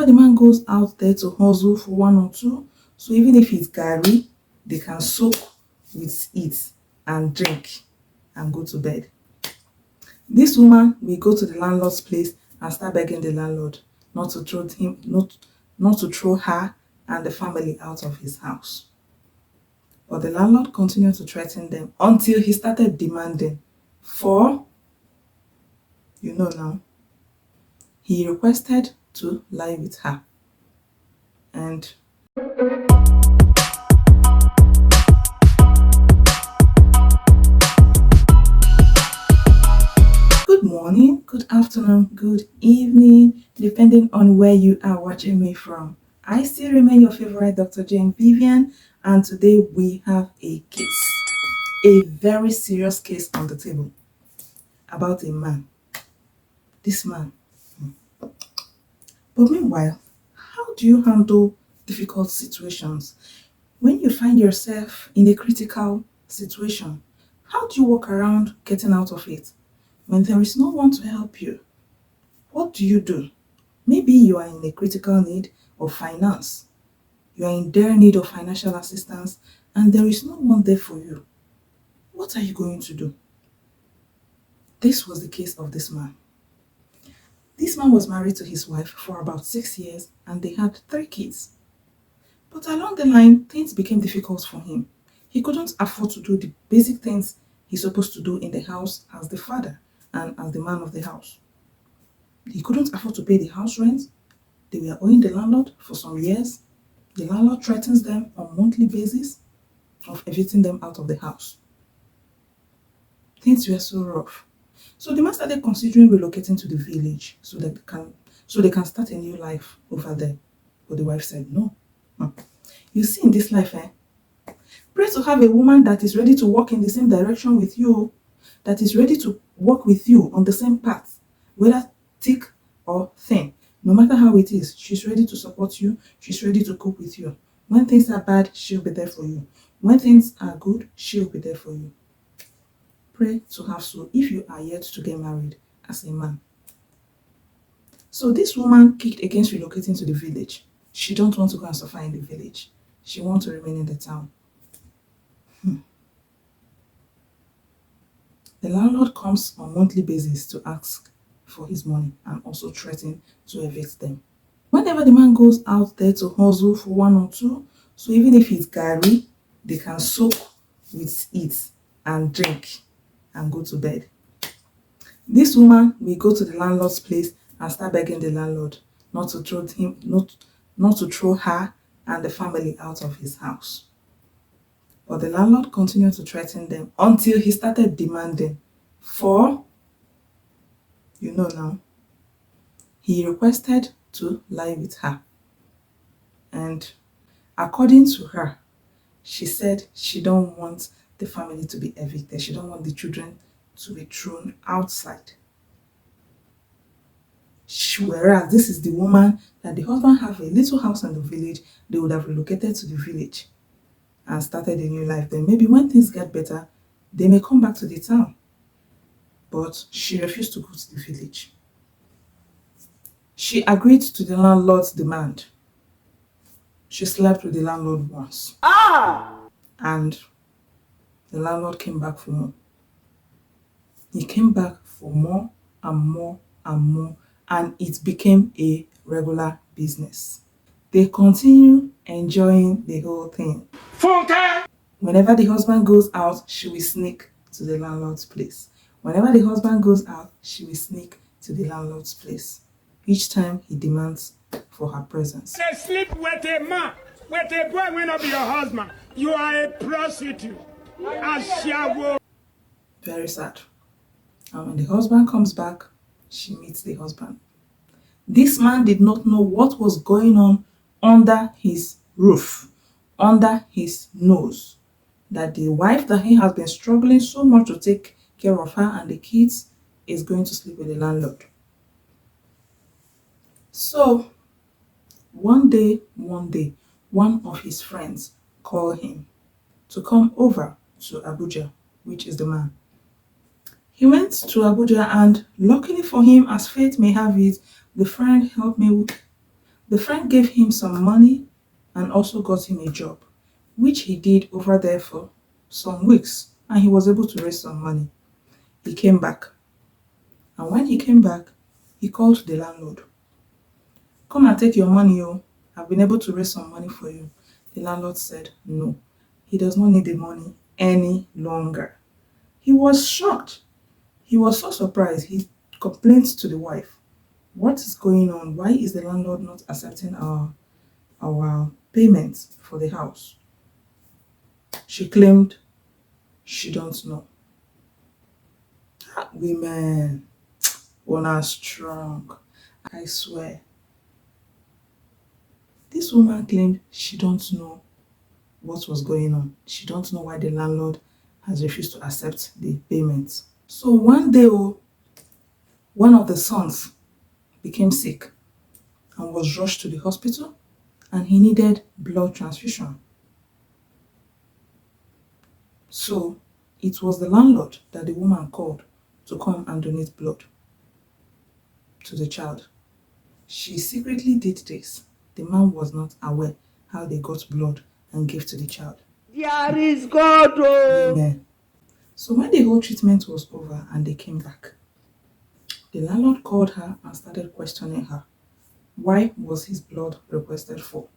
Whenever the man goes out there to hustle for one or two, so even if it's gari, they can soak with it and drink and go to bed. This woman will go to the landlord's place and start begging the landlord not to throw her and the family out of his house. But the landlord continued to threaten them until he started demanding for, now, he requested to lie with her. And good morning, good afternoon, good evening, depending on where you are watching me from. I still remain your favorite Dr. Jane Vivian, and today we have a case, a very serious case on the table about a man. This man. But meanwhile, how do you handle difficult situations? When you find yourself in a critical situation, how do you walk around getting out of it? When there is no one to help you, what do you do? Maybe you are in a critical need of finance. You are in dire need of financial assistance and there is no one there for you. What are you going to do? This was the case of this man. This man was married to his wife for about 6 years and they had 3 kids. But along the line, things became difficult for him. He couldn't afford to do the basic things he's supposed to do in the house as the father and as the man of the house. He couldn't afford to pay the house rent. They were owing the landlord for some years. The landlord threatens them on a monthly basis of evicting them out of the house. Things were so rough. So the man started considering relocating to the village so they can start a new life over there. But the wife said no. You see, in this life, pray to have a woman that is ready to walk in the same direction with you, that is ready to walk with you on the same path, whether thick or thin. No matter how it is, she's ready to support you, she's ready to cope with you. When things are bad, she'll be there for you. When things are good, she'll be there for you. Pray to have so if you are yet to get married as a man. So this woman kicked against relocating to the village. She don't want to go and suffer in the village. She wants to remain in the town. The landlord comes on a monthly basis to ask for his money and also threaten to evict them. Whenever the man goes out there to hustle for one or two, so even if it's gari, they can soak with it and drink and go to bed. This woman will go to the landlord's place and start begging the landlord not to throw her and the family out of his house. But the landlord continued to threaten them until he started demanding for, now, he requested to lie with her. And according to her, she said she don't want the family to be evicted. She don't want the children to be thrown outside. Whereas this is the woman that the husband have a little house in the village, they would have relocated to the village and started a new life. Then maybe when things get better, they may come back to the town. But she refused to go to the village. She agreed to the landlord's demand. She slept with the landlord once. And the landlord came back for more. He came back for more and more and more, and it became a regular business. They continue enjoying the whole thing. Whenever the husband goes out, she will sneak to the landlord's place. Whenever the husband goes out, she will sneak to the landlord's place. Each time he demands for her presence. They sleep with a man, with a boy when not be your husband. You are a prostitute. Very sad. And when the husband comes back, she meets the husband. This man did not know what was going on under his roof, under his nose. That the wife that he has been struggling so much to take care of her and the kids is going to sleep with the landlord. So, one day, one of his friends called him to come over to Abuja, which is the man. He went to Abuja and luckily for him, as fate may have it, the friend helped The friend gave him some money and also got him a job, which he did over there for some weeks, and he was able to raise some money. He came back, and when he came back, he called the landlord. Come and take your money, oh. I've been able to raise some money for you. The landlord said no. He does not need the money any longer. He was shocked. He was so surprised. He complained to the wife. What is going on? Why is the landlord not accepting our payments for the house? She claimed she don't know. Women, one are strong. I swear. This woman claimed she don't know what was going on. She don't know why the landlord has refused to accept the payment. So one day, one of the sons became sick and was rushed to the hospital, and he needed blood transfusion. So it was the landlord that the woman called to come and donate blood to the child. She secretly did this. The man was not aware how they got blood and gave to the child. There is God. Amen. So when the whole treatment was over and they came back, the landlord called her and started questioning her. Why was his blood requested for?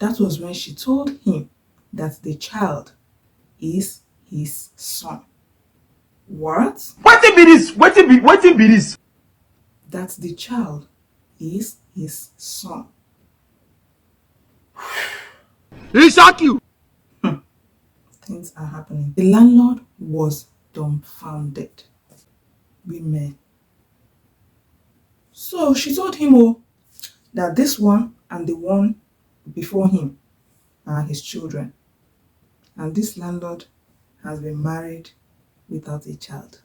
That was when she told him that the child is his son. What? What be this? What be this? That the child is his son. He shock you. Things are happening. The landlord was dumbfounded. Women. So she told him that this one and the one before him are his children. And this landlord has been married without a child.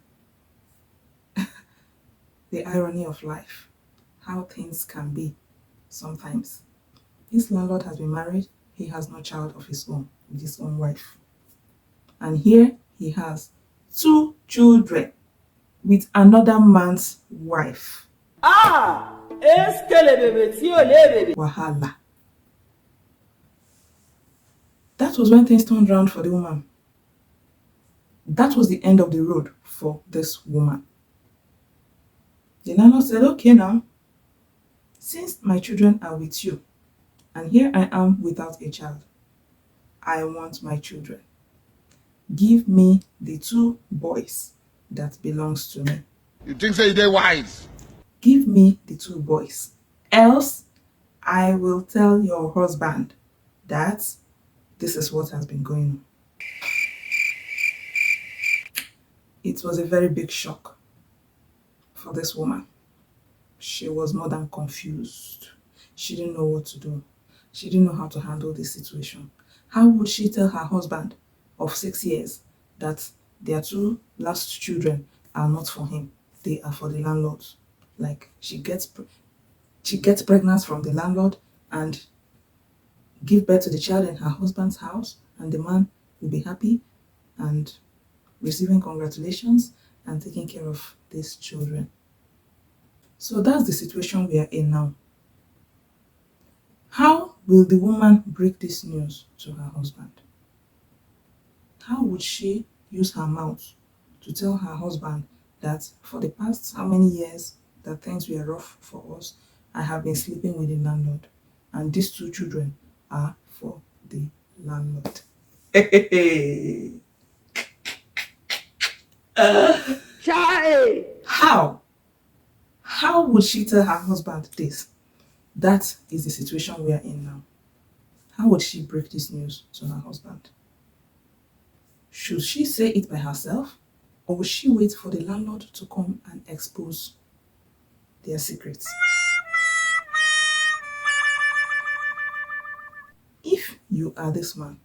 The irony of life. How things can be sometimes. This landlord has been married. He has no child of his own with his own wife. And here he has 2 children with another man's wife. Wahala. That was when things turned around for the woman. That was the end of the road for this woman. The landlord said, okay now, since my children are with you, and here I am without a child, I want my children. Give me the 2 boys that belongs to me. You think say they wise? Give me the 2 boys. Else, I will tell your husband that this is what has been going on. It was a very big shock for this woman. She was more than confused. She didn't know what to do. She didn't know how to handle this situation. How would she tell her husband of 6 years that their 2 last children are not for him? They are for the landlord. Like she gets pregnant from the landlord and give birth to the child in her husband's house, and the man will be happy and receiving congratulations and taking care of these children. So that's the situation we are in now. How will the woman break this news to her husband? How would she use her mouth to tell her husband that for the past how many years that things were rough for us, I have been sleeping with the landlord, and these 2 children are for the landlord? How would she tell her husband this? That is the situation we are in now. How would she break this news to her husband? Should she say it by herself, or will she wait for the landlord to come and expose their secrets? If you are this man,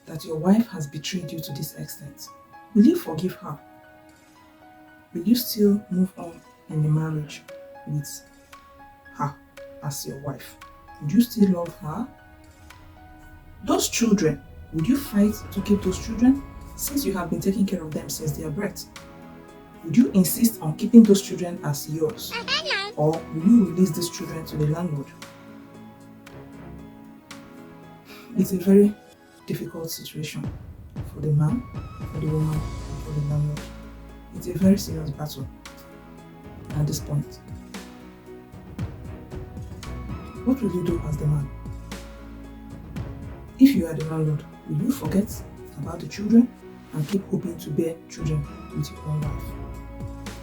that your wife has betrayed you to this extent, will you forgive her? Will you still move on in the marriage with her as your wife? Would you still love her? Those children, would you fight to keep those children since you have been taking care of them since their birth? Would you insist on keeping those children as yours? Or will you release these children to the landlord? It's a very difficult situation for the man, for the woman, and for the landlord. It's a very serious battle at this point. What will you do as the man? If you are the landlord, will you forget about the children and keep hoping to bear children with your own wife?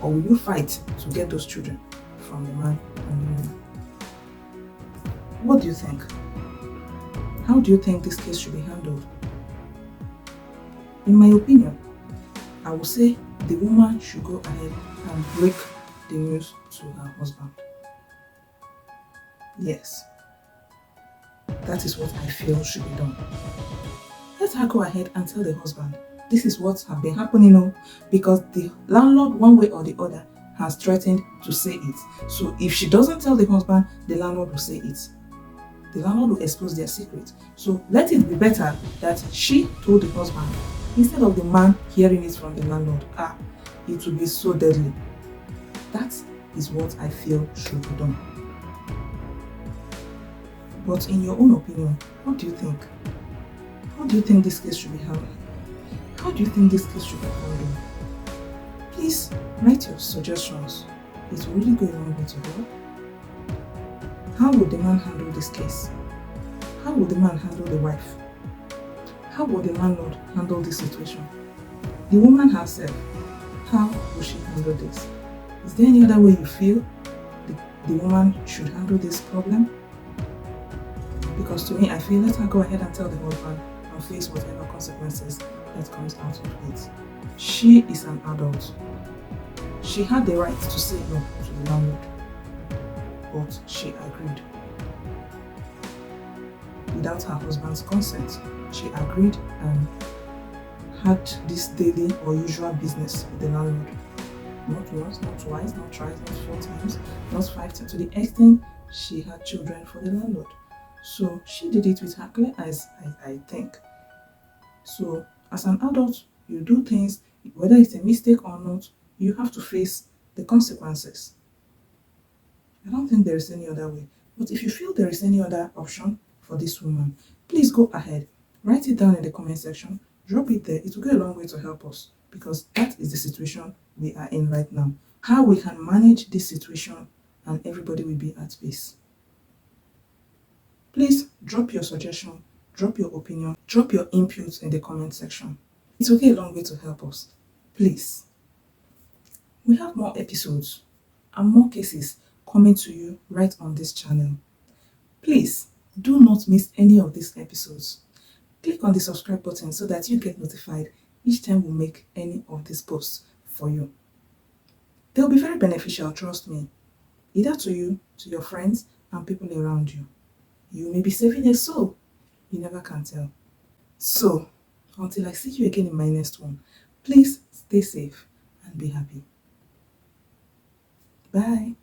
Or will you fight to get those children from the man and the woman? What do you think? How do you think this case should be handled? In my opinion, I would say the woman should go ahead and break the news to her husband. Yes, that is what I feel should be done. Let her go ahead and tell the husband, this is what has been happening, because the landlord, one way or the other, has threatened to say it. So if she doesn't tell the husband, the landlord will say it. The landlord will expose their secret. So let it be better that she told the husband instead of the man hearing it from the landlord. It will be so deadly. That is what I feel should be done. But in your own opinion, what do you think? How do you think this case should be handled? How do you think this case should be handled? Please write your suggestions. It will really go a long way to help. How would the man handle this case? How would the man handle the wife? How would the landlord handle this situation? The woman herself, how will she handle this? Is there any other way you feel the woman should handle this problem? Because to me, I feel let her go ahead and tell the husband and face whatever consequences that comes out of it. She is an adult. She had the right to say no to the landlord, but she agreed. Without her husband's consent, she agreed and had this daily or usual business with the landlord. Not once, not twice, not thrice, not 4 times, not 5 times, to the extent she had children for the landlord. So she did it with her clear eyes, I think. So as an adult, you do things, whether it's a mistake or not, you have to face the consequences. I don't think there is any other way. But if you feel there is any other option for this woman, please go ahead. Write it down in the comment section. Drop it there. It will go a long way to help us, because that is the situation we are in right now. How we can manage this situation and everybody will be at peace. Please drop your suggestion, drop your opinion, drop your inputs in the comment section. It will go a long way to help us. Please. We have more episodes and more cases coming to you right on this channel. Please do not miss any of these episodes. Click on the subscribe button so that you get notified each time we make any of these posts for you. They'll be very beneficial, trust me, either to you, to your friends, and people around you. You may be saving a soul. You never can tell. So, until I see you again in my next one, please stay safe and be happy. Bye.